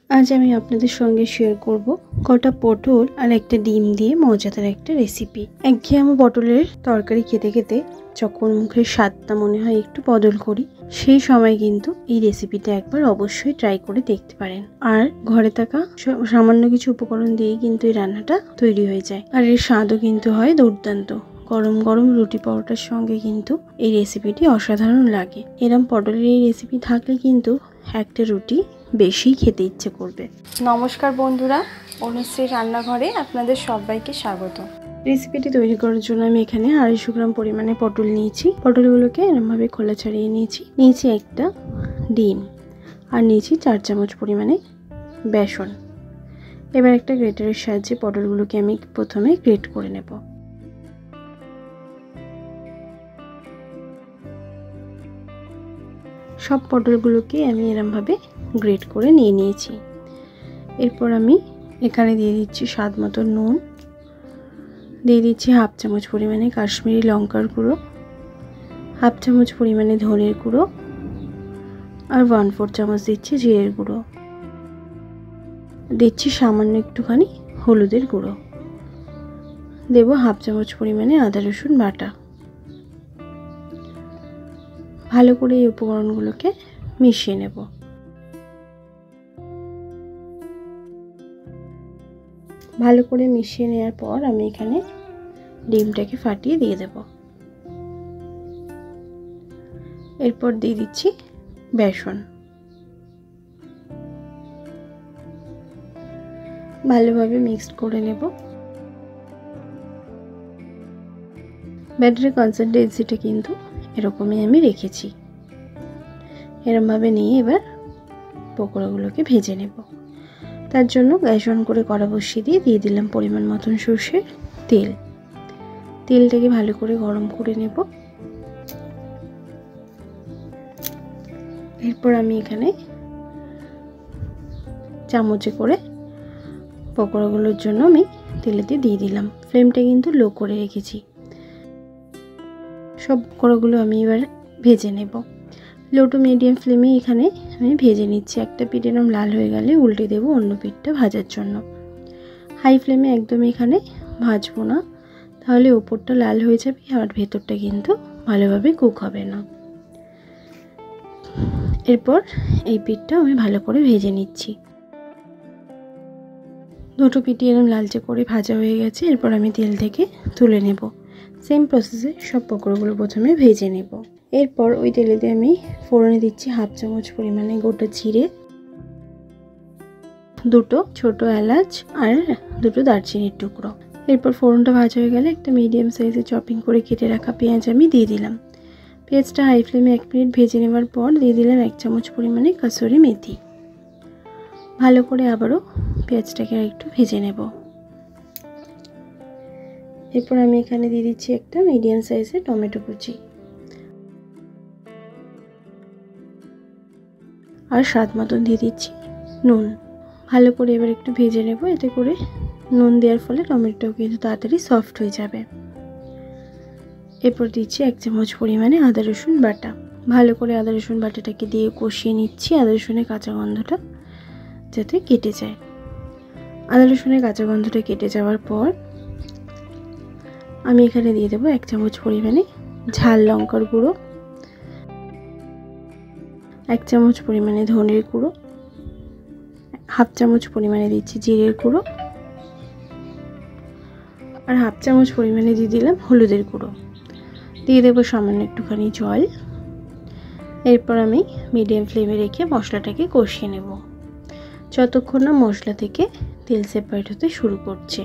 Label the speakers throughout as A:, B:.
A: আজ আমি আপনাদের সঙ্গে শেয়ার করব কটা পটল আর একটা ডিম দিয়ে মজাদার একটা রেসিপি। একঘেয়েমি পটলের তরকারি খেতে খেতে যখন মুখের স্বাদটা মনে হয় একটু বদল করি, সেই সময় কিন্তু এই রেসিপিটা একবার অবশ্যই ট্রাই করে দেখতে পারেন। আর ঘরে থাকা সামান্য কিছু উপকরণ দিয়ে কিন্তু এই রান্নাটা তৈরি হয়ে যায়, আর এর স্বাদও কিন্তু হয় দুর্দান্ত। গরম গরম রুটি পরোটার সঙ্গে কিন্তু এই রেসিপিটি অসাধারণ লাগে। এরম পটলের এই রেসিপি থাকলে কিন্তু একটা রুটি বেশি খেতে ইচ্ছে করবে। নমস্কার বন্ধুরা, অনুশ্রী রান্নাঘরে আপনাদের সবাইকে স্বাগত। রেসিপিটি তৈরি করার জন্য আমি এখানে 250 গ্রাম পরিমাণে পটল নিয়েছি। পটলগুলোকে এরমভাবে খোলা ছাড়িয়ে নিয়েছি একটা ডিম, আর নিয়েছি 4 চামচ পরিমাণে বেসন। এবার একটা গ্রেটারের সাহায্যে পটলগুলোকে আমি প্রথমে গ্রেট করে নেব। সব পটলগুলোকে আমি এরমভাবে গ্রেট করে নিয়েছি। এরপর আমি এখানে দিয়ে দিচ্ছি স্বাদ মতো নুন, দিয়ে দিচ্ছি 1/2 চামচ পরিমাণে কাশ্মীরি লঙ্কার গুঁড়ো, 1/2 চামচ পরিমাণে ধনের গুঁড়ো, আর 1/4 চামচ দিচ্ছি জিরের গুঁড়ো। দিচ্ছি সামান্য একটুখানি হলুদের গুঁড়ো, দেব 1/2 চামচ পরিমাণে আদা রসুন বাটা। ভালো করে এই উপকরণগুলোকে মিশিয়ে নেব। ভালো করে মিশিয়ে নেওয়ার পর আমি এখানে ডিমটাকে ফাটিয়ে দিয়ে দেব। এরপর দিয়ে দিচ্ছি বেসন। ভালোভাবে মিক্সড করে নেব। ব্যাটারের কনসিস্টেন্সিটা কিন্তু এরকমই আমি রেখেছি। এরমভাবে নিয়ে এবার পকোড়াগুলোকে ভেজে নেব। তার জন্য গ্যাস অন করে কড়া বসিয়ে দিয়ে দিলাম পরিমাণ মতন সর্ষের তেল। তেলটাকে ভালো করে গরম করে নেব। এরপর আমি এখানে চামচে করে পকোড়াগুলোর জন্য আমি তেলেতে দিয়ে দিলাম। ফ্লেমটা কিন্তু লো করে রেখেছি। সব পকোড়াগুলো আমি এবার ভেজে নেব। লো টু মিডিয়াম ফ্লেমে এখানে আমি ভেজে নিচ্ছি। একটা পিঠ এরকম লাল হয়ে গেলে উল্টে দেব অন্য পিঠটা ভাজার জন্য। হাই ফ্লেমে একদম এখানে ভাজবো না, তাহলে উপরটা লাল হয়ে যাবে আর ভেতরটা কিন্তু ভালোভাবে কুক হবে না। এরপর এই পিঠটা আমি ভালো করে ভেজে নিচ্ছি। দুটো পিঠই এরকম লালচে করে ভাজা হয়ে গেছে। এরপর আমি তেল থেকে তুলে নেব। সেম প্রসেসে সব পকোড়াগুলো প্রথমে ভেজে নেব। এরপর ওই তেলেতে আমি ফোড়নে দিচ্ছি 1/2 চামচ পরিমাণে গোটা জিরে, 2 ছোট এলাচ আর 2 দারচিনির টুকরো। এরপর ফোড়নটা ভাজা হয়ে গেলে একটা মিডিয়াম সাইজে চপিং করে কেটে রাখা পেঁয়াজ আমি দিয়ে দিলাম। পেঁয়াজটা হাই ফ্লেমে 1 মিনিট ভেজে নেওয়ার পর দিয়ে দিলাম 1 চামচ পরিমাণে কাসুরি মেথি। ভালো করে আবারও পেঁয়াজটাকে একটু ভেজে নেব। এরপর আমি এখানে দিয়ে দিচ্ছি একটা মিডিয়াম সাইজের টমেটো কুচি আর স্বাদ মতন দিয়ে দিচ্ছি নুন। ভালো করে এবার একটু ভেজে নেব। এতে করে নুন দেওয়ার ফলে টমেটোটাও কিন্তু তাড়াতাড়ি সফট হয়ে যাবে। এরপর দিচ্ছি 1 চামচ পরিমাণে আদা রসুন বাটা। ভালো করে আদা রসুন বাটাটাকে দিয়ে কষিয়ে নিচ্ছি, আদা রসুনের কাঁচা গন্ধটা যাতে কেটে যায়। আদা রসুনের কাঁচা গন্ধটা কেটে যাওয়ার পর আমি এখানে দিয়ে দেবো 1 চামচ পরিমাণে ঝাল লঙ্কার গুঁড়ো, 1 চামচ পরিমাণে ধনের গুঁড়ো, 1/2 চামচ পরিমাণে দিচ্ছি জিরের গুঁড়ো, আর 1/2 চামচ পরিমাণে দিয়ে দিলাম হলুদের গুঁড়ো। দিয়ে দেবো সামান্য একটুখানি জল। এরপর আমি মিডিয়াম ফ্লেমে রেখে মশলাটাকে কষিয়ে নেব যতক্ষণ না মশলা থেকে তেল সেপারেট হতে শুরু করছে।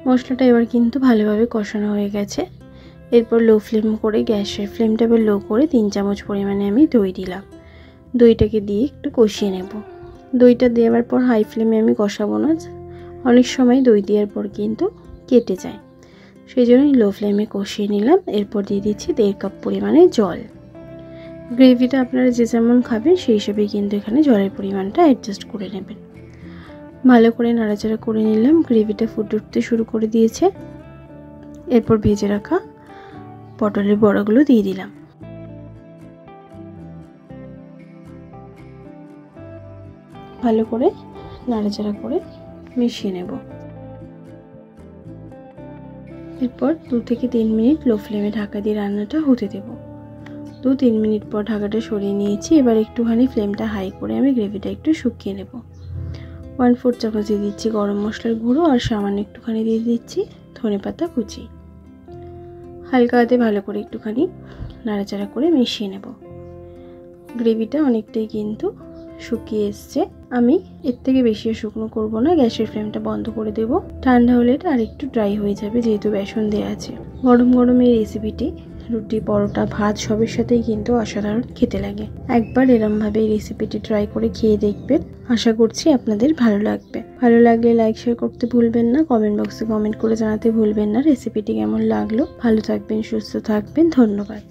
A: মশলাটা এবার কিন্তু ভালোভাবে কষানো হয়ে গেছে। এরপর লো ফ্লেম করে গ্যাসের ফ্লেমটা এবার লো করে 3 চামচ পরিমাণে আমি দই দিলাম। দইটাকে দিয়ে একটু কষিয়ে নেব। দইটা দেওয়ার পর হাই ফ্লেমে আমি কষাবো না, অনেক সময় দই দেওয়ার পর কিন্তু কেটে যায়, সেই জন্যই লো ফ্লেমে কষিয়ে নিলাম। এরপর দিয়ে দিচ্ছি 1.5 কাপ পরিমাণে জল। গ্রেভিটা আপনারা যে যেমন খাবেন সেই হিসেবেই কিন্তু এখানে জলের পরিমাণটা অ্যাডজাস্ট করে নেবেন। ভালো করে নাড়াচাড়া করে নিলাম। গ্রেভিটা ফুটে উঠতে শুরু করে দিয়েছে। এরপর ভেজে রাখা পটলের বড়াগুলো দিয়ে দিলাম। ভালো করে নাড়াচাড়া করে মিশিয়ে নেব। এরপর 2 থেকে 3 মিনিট লো ফ্লেমে ঢাকা দিয়ে রান্নাটা হতে দেব। 2-3 মিনিট পর ঢাকাটা সরিয়ে নিয়েছি। এবার একটুখানি ফ্লেমটা হাই করে আমি গ্রেভিটা একটু শুকিয়ে নেব। 1/4 চামচ দিয়ে দিচ্ছি গরম মশলার গুঁড়ো আর সামান্য একটুখানি দিয়ে দিচ্ছি ধনেপাতা কুচি। হালকা হাতে ভালো করে একটুখানি নাড়াচাড়া করে মিশিয়ে নেব। গ্রেভিটা অনেকটাই কিন্তু শুকিয়ে এসছে। আমি এর থেকে বেশি শুকনো করব না, গ্যাসের ফ্লেমটা বন্ধ করে দেব। ঠান্ডা হলে এটা আরেকটু ড্রাই হয়ে যাবে যেহেতু বেসন দেওয়া আছে। গরম গরম এই রেসিপিটি রুটি, পরোটা, ভাত সবের সাথেই কিন্তু অসাধারণ খেতে লাগে। একবার এরমভাবে এই রেসিপিটি ট্রাই করে খেয়ে দেখবেন, আশা করছি আপনাদের ভালো লাগবে। ভালো লাগলে লাইক শেয়ার করতে ভুলবেন না, কমেন্ট বক্সে কমেন্ট করে জানাতে ভুলবেন না রেসিপিটি কেমন লাগলো। ভালো থাকবেন, সুস্থ থাকবেন, ধন্যবাদ।